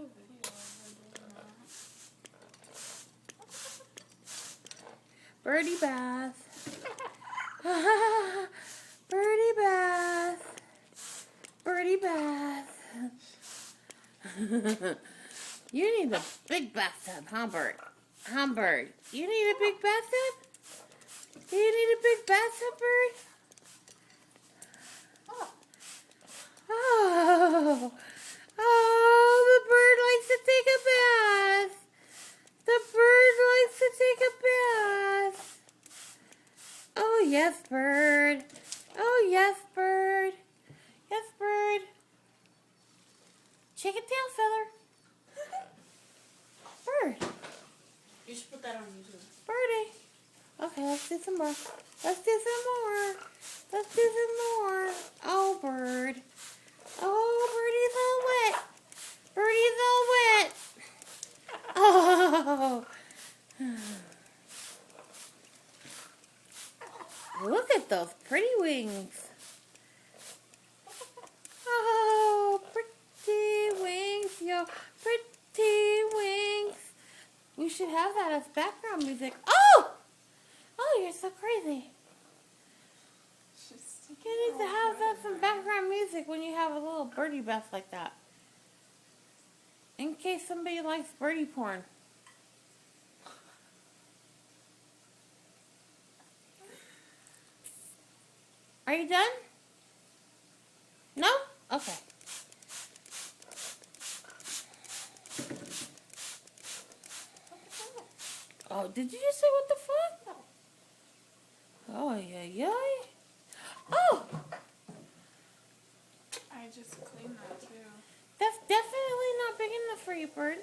a video of her doing that. Birdie bath. Birdie bath. Birdie bath. You need a big bathtub, huh, Bird? Huh, Bird? You need a big bathtub? Do you need a big bathtub, Bird? Oh. Oh, the bird likes to take a bath. The bird likes to take a bath. Oh, yes, Bird. Oh, yes, Bird. Yes, Bird. Shake it down, feather. Bird. You should put that on YouTube. Birdie. Okay, let's do some more. Let's do some more. Let's do some more. Oh, Bird. Oh, Birdie's all wet. Birdie's all wet. Oh. Look at those pretty wings. Oh, pretty wings, yo. Pretty wings. We should have that as background music. Oh! Oh, you're so crazy. You need to have that some background music when you have a little birdie bath like that. In case somebody likes birdie porn. Are you done? No? Okay. Oh, did you just say what the fuck? Oh, yeah. Oh! I just cleaned that too. That's definitely not big enough for you, Bird.